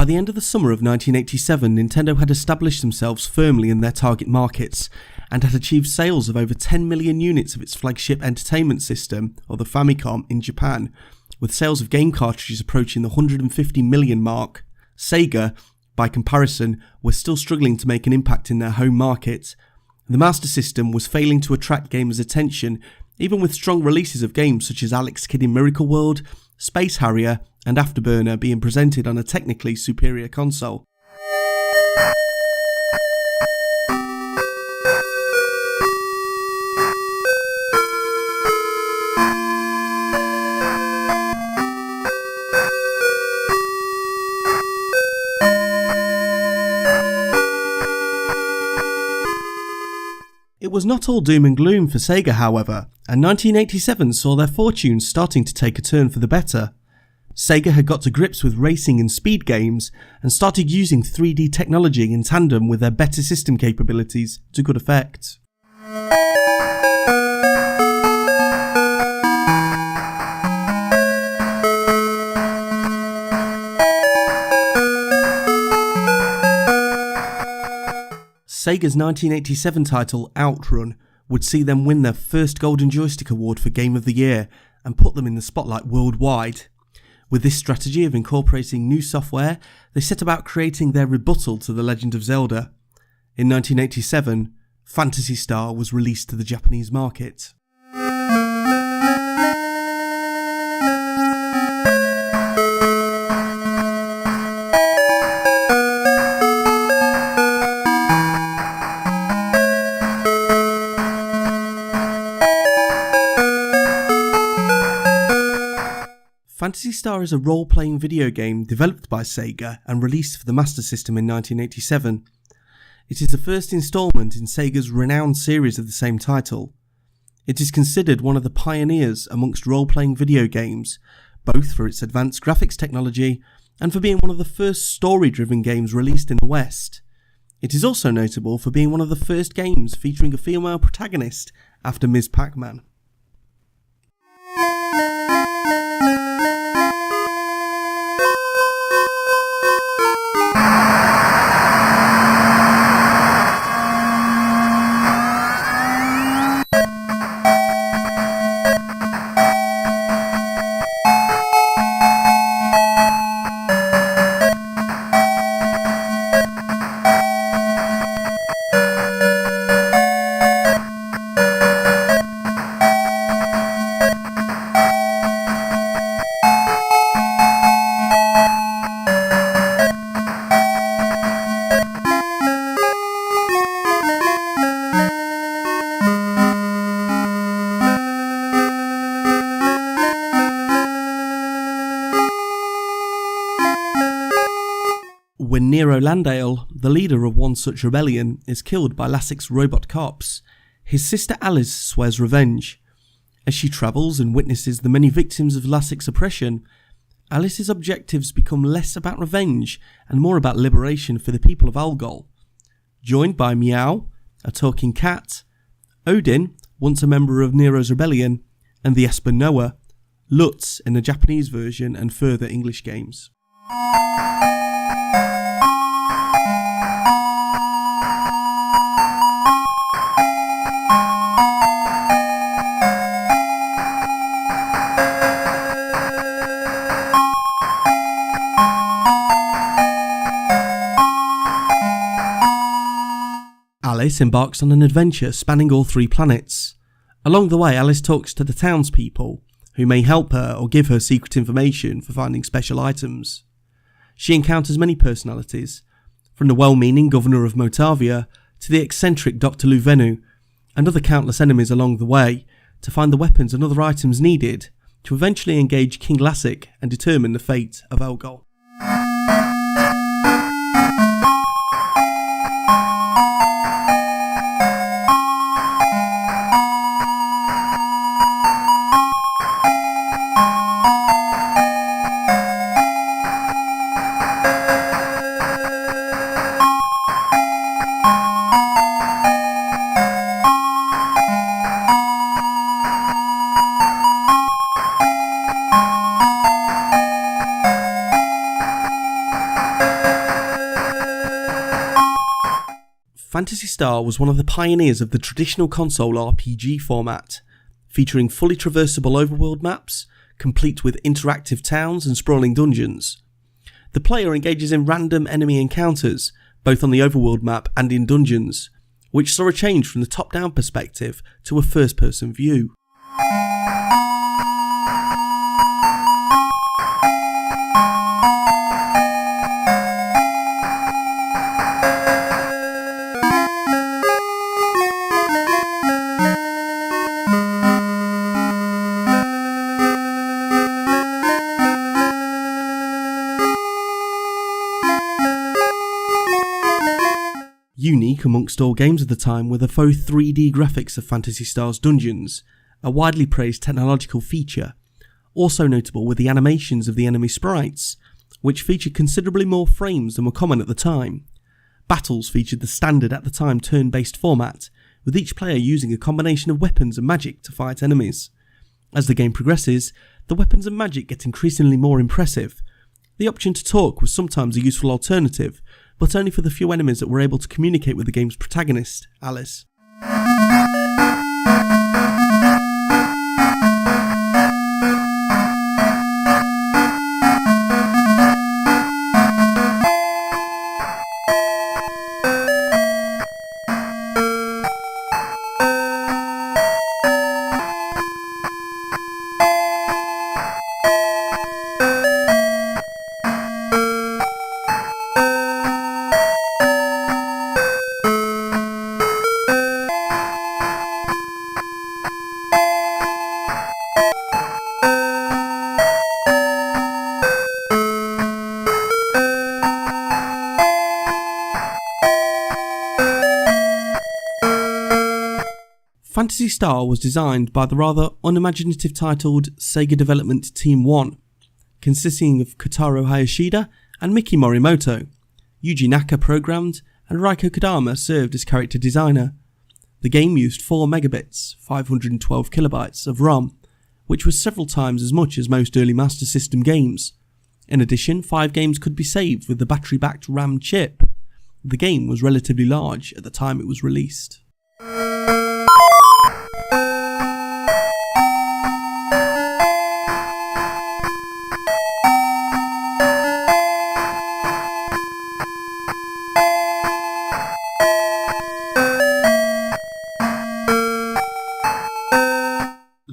By the end of the summer of 1987, Nintendo had established themselves firmly in their target markets and had achieved sales of over 10 million units of its flagship entertainment system, or the Famicom, in Japan, with sales of game cartridges approaching the 150 million mark. Sega, by comparison, were still struggling to make an impact in their home market. The Master System was failing to attract gamers' attention, even with strong releases of games such as Alex Kidd in Miracle World, Space Harrier, and Afterburner being presented on a technically superior console. It was not all doom and gloom for Sega, however, and 1987 saw their fortunes starting to take a turn for the better. Sega had got to grips with racing and speed games and started using 3D technology in tandem with their better system capabilities to good effect. Sega's 1987 title, Outrun, would see them win their first Golden Joystick Award for Game of the Year and put them in the spotlight worldwide. With this strategy of incorporating new software, they set about creating their rebuttal to The Legend of Zelda. In 1987, Phantasy Star was released to the Japanese market. Phantasy Star is a role-playing video game developed by Sega and released for the Master System in 1987. It is the first instalment in Sega's renowned series of the same title. It is considered one of the pioneers amongst role-playing video games, both for its advanced graphics technology and for being one of the first story-driven games released in the West. It is also notable for being one of the first games featuring a female protagonist after Ms. Pac-Man. When Nero Landale, the leader of one such rebellion, is killed by Lassic's robot cops, his sister Alice swears revenge. As she travels and witnesses the many victims of Lassic's oppression, Alice's objectives become less about revenge and more about liberation for the people of Algol. Joined by Meow, a talking cat, Odin, once a member of Nero's rebellion, and the Esper Noah, Lutz in the Japanese version and further English games. Alice embarks on an adventure spanning all 3 planets. Along the way, Alice talks to the townspeople, who may help her or give her secret information for finding special items. She encounters many personalities, from the well-meaning governor of Motavia to the eccentric Dr. Luvenu, and other countless enemies along the way, to find the weapons and other items needed to eventually engage King Lassic and determine the fate of Algol. Phantasy Star was one of the pioneers of the traditional console RPG format, featuring fully traversable overworld maps, complete with interactive towns and sprawling dungeons. The player engages in random enemy encounters, both on the overworld map and in dungeons, which saw a change from the top-down perspective to a first-person view. Unique amongst all games of the time were the faux 3D graphics of Phantasy Star's dungeons, a widely praised technological feature. Also notable were the animations of the enemy sprites, which featured considerably more frames than were common at the time. Battles featured the standard at the time turn-based format, with each player using a combination of weapons and magic to fight enemies. As the game progresses, the weapons and magic get increasingly more impressive. The option to talk was sometimes a useful alternative, but only for the few enemies that were able to communicate with the game's protagonist, Alice. Phantasy Star was designed by the rather unimaginative titled Sega Development Team 1, consisting of Kotaro Hayashida and Miki Morimoto. Yuji Naka programmed and Raiko Kodama served as character designer. The game used 4 megabits, 512 kilobytes of ROM, which was several times as much as most early Master System games. In addition, 5 games could be saved with the battery-backed RAM chip. The game was relatively large at the time it was released.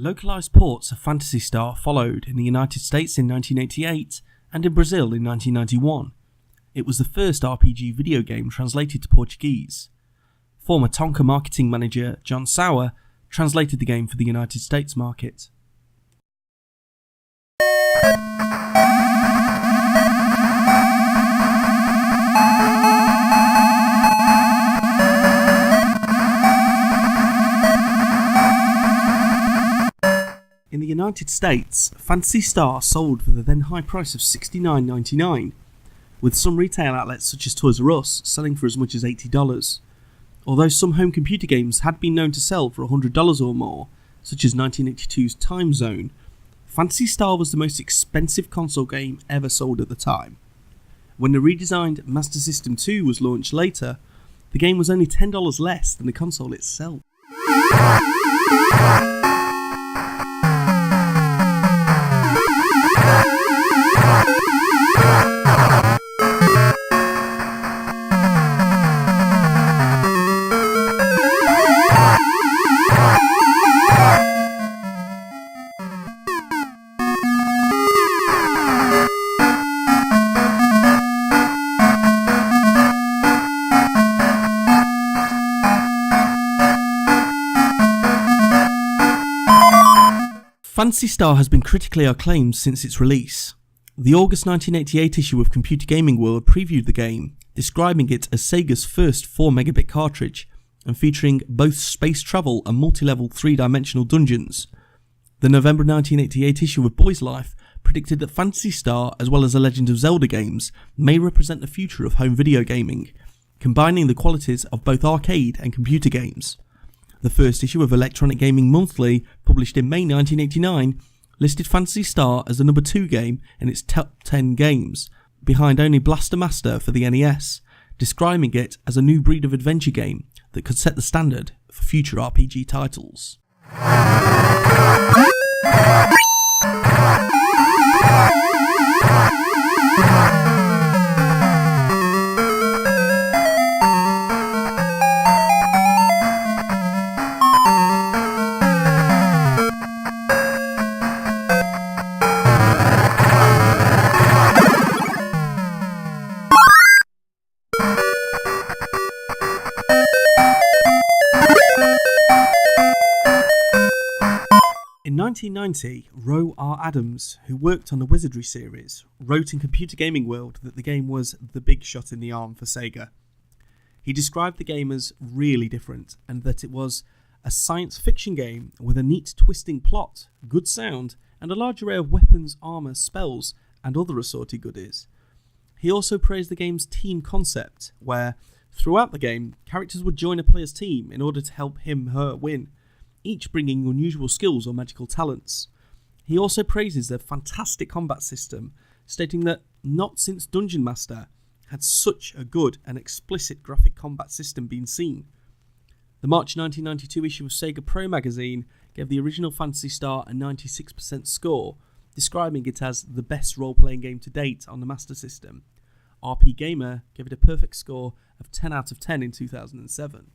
Localized ports of Phantasy Star followed in the United States in 1988 and in Brazil in 1991. It was the first RPG video game translated to Portuguese. Former Tonka marketing manager John Sauer translated the game for the United States market. In the United States, Phantasy Star sold for the then high price of $69.99, with some retail outlets such as Toys R Us selling for as much as $80. Although some home computer games had been known to sell for $100 or more, such as 1982's Time Zone, Phantasy Star was the most expensive console game ever sold at the time. When the redesigned Master System 2 was launched later, the game was only $10 less than the console itself. Phantasy Star has been critically acclaimed since its release. The August 1988 issue of Computer Gaming World previewed the game, describing it as Sega's first 4 megabit cartridge, and featuring both space travel and multi-level 3-dimensional dungeons. The November 1988 issue of Boy's Life predicted that Phantasy Star, as well as the Legend of Zelda games, may represent the future of home video gaming, combining the qualities of both arcade and computer games. The first issue of Electronic Gaming Monthly, published in May 1989, listed Phantasy Star as the number 2 game in its top 10 games, behind only Blaster Master for the NES, describing it as a new breed of adventure game that could set the standard for future RPG titles. In 1990, Roe R. Adams, who worked on the Wizardry series, wrote in Computer Gaming World that the game was the big shot in the arm for Sega. He described the game as really different, and that it was a science fiction game with a neat twisting plot, good sound, and a large array of weapons, armour, spells, and other assorted goodies. He also praised the game's team concept, where, throughout the game, characters would join a player's team in order to help him/her win, each bringing unusual skills or magical talents. He also praises the fantastic combat system, stating that not since Dungeon Master had such a good and explicit graphic combat system been seen. The March 1992 issue of Sega Pro magazine gave the original Phantasy Star a 96% score, describing it as the best role-playing game to date on the Master System. RP Gamer gave it a perfect score of 10 out of 10 in 2007.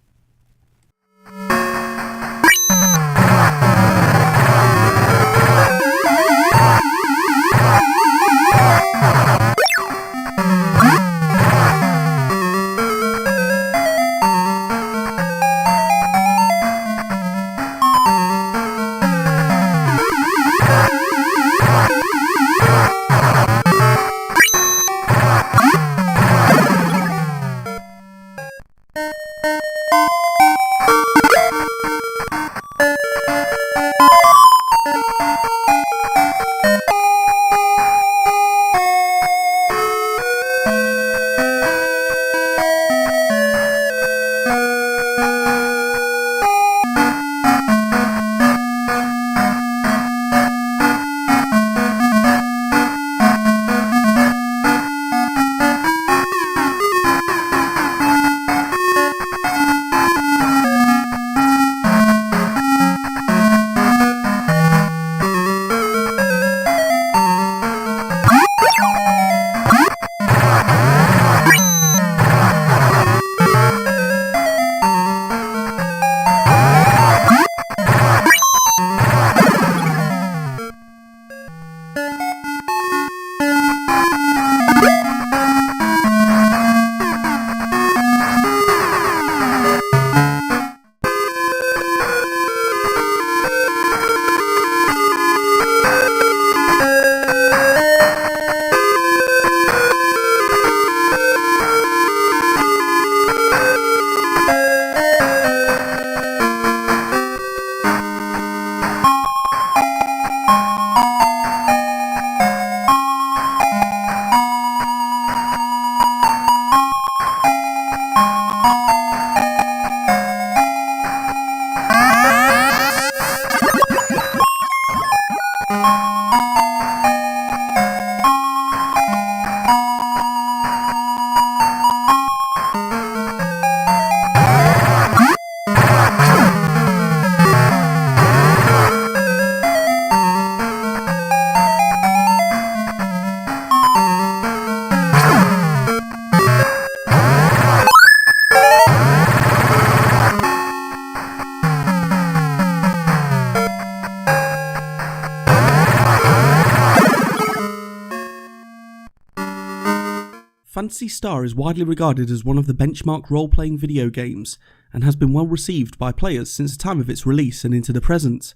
Phantasy Star is widely regarded as one of the benchmark role-playing video games and has been well received by players since the time of its release and into the present.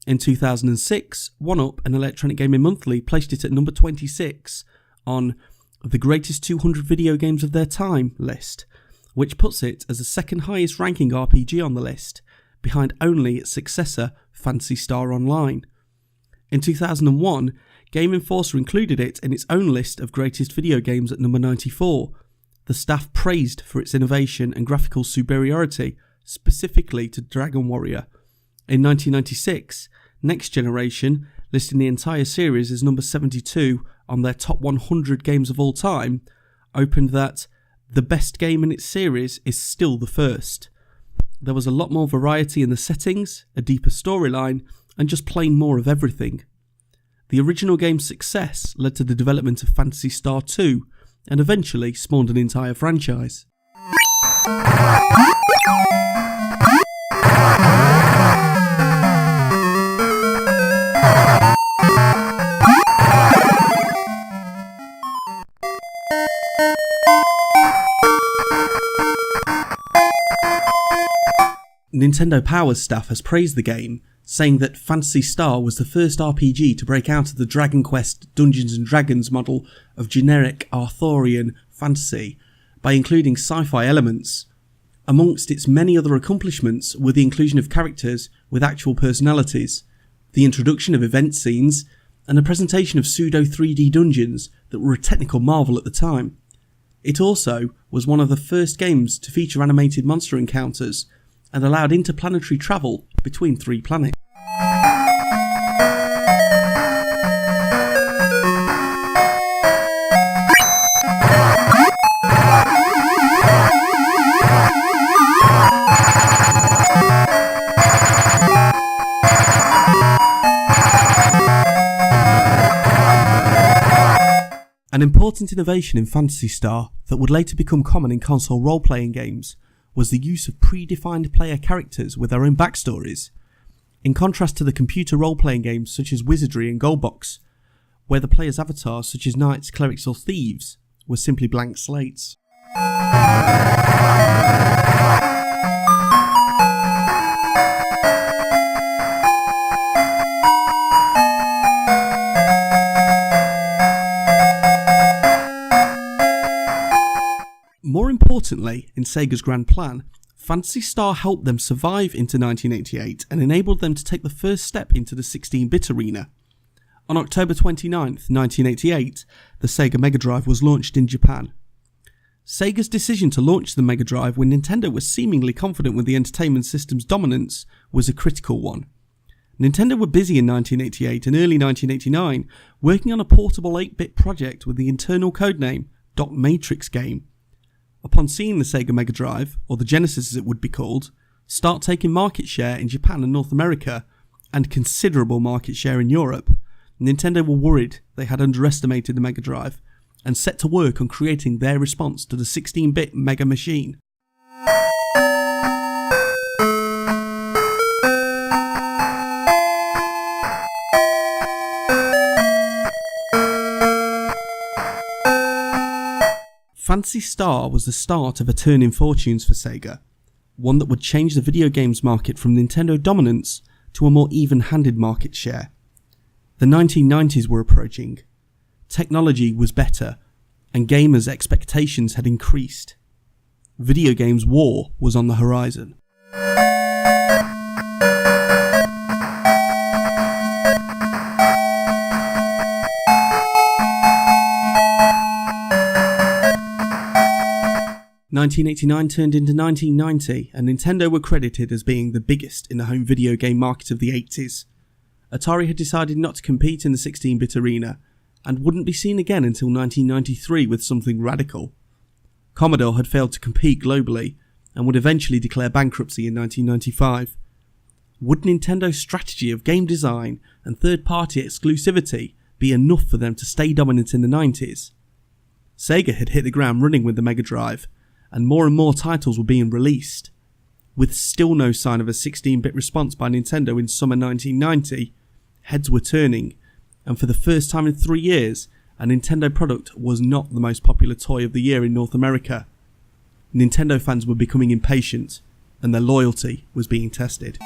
In 2006, 1UP and Electronic Gaming Monthly placed it at number 26 on the Greatest 200 Video Games of Their Time list, which puts it as the second highest ranking RPG on the list, behind only its successor Phantasy Star Online. In 2001, Game Informer included it in its own list of greatest video games at number 94. The staff praised for its innovation and graphical superiority, specifically to Dragon Warrior. In 1996, Next Generation, listing the entire series as number 72 on their top 100 games of all time, opened that the best game in its series is still the first. There was a lot more variety in the settings, a deeper storyline, and just plain more of everything. The original game's success led to the development of Phantasy Star 2, and eventually spawned an entire franchise. Nintendo Power's staff has praised the game, saying that Phantasy Star was the first RPG to break out of the Dragon Quest Dungeons & Dragons model of generic Arthurian fantasy by including sci-fi elements. Amongst its many other accomplishments were the inclusion of characters with actual personalities, the introduction of event scenes, and the presentation of pseudo 3D dungeons that were a technical marvel at the time. It also was one of the first games to feature animated monster encounters and allowed interplanetary travel between 3 planets. An important innovation in Phantasy Star that would later become common in console role-playing games was the use of predefined player characters with their own backstories, in contrast to the computer role-playing games such as Wizardry and Goldbox, where the player's avatars such as knights, clerics or thieves were simply blank slates. More importantly, in Sega's grand plan, Phantasy Star helped them survive into 1988 and enabled them to take the first step into the 16-bit arena. On October 29th, 1988, the Sega Mega Drive was launched in Japan. Sega's decision to launch the Mega Drive when Nintendo was seemingly confident with the entertainment system's dominance was a critical one. Nintendo were busy in 1988 and early 1989 working on a portable 8-bit project with the internal codename Dot Matrix Game. Upon seeing the Sega Mega Drive, or the Genesis as it would be called, start taking market share in Japan and North America, and considerable market share in Europe, Nintendo were worried they had underestimated the Mega Drive, and set to work on creating their response to the 16-bit Mega Machine. Phantasy Star was the start of a turn in fortunes for Sega, one that would change the video games market from Nintendo dominance to a more even-handed market share. The 1990s were approaching. Technology was better, and gamers' expectations had increased. Video games war was on the horizon. (1989) turned into 1990, and Nintendo were credited as being the biggest in the home video game market of the 80s. Atari had decided not to compete in the 16-bit arena, and wouldn't be seen again until 1993 with something radical. Commodore had failed to compete globally, and would eventually declare bankruptcy in 1995. Would Nintendo's strategy of game design and third-party exclusivity be enough for them to stay dominant in the 90s? Sega had hit the ground running with the Mega Drive, and more titles were being released. With still no sign of a 16-bit response by Nintendo in summer 1990, heads were turning, and for the first time in 3 years, a Nintendo product was not the most popular toy of the year in North America. Nintendo fans were becoming impatient, and their loyalty was being tested.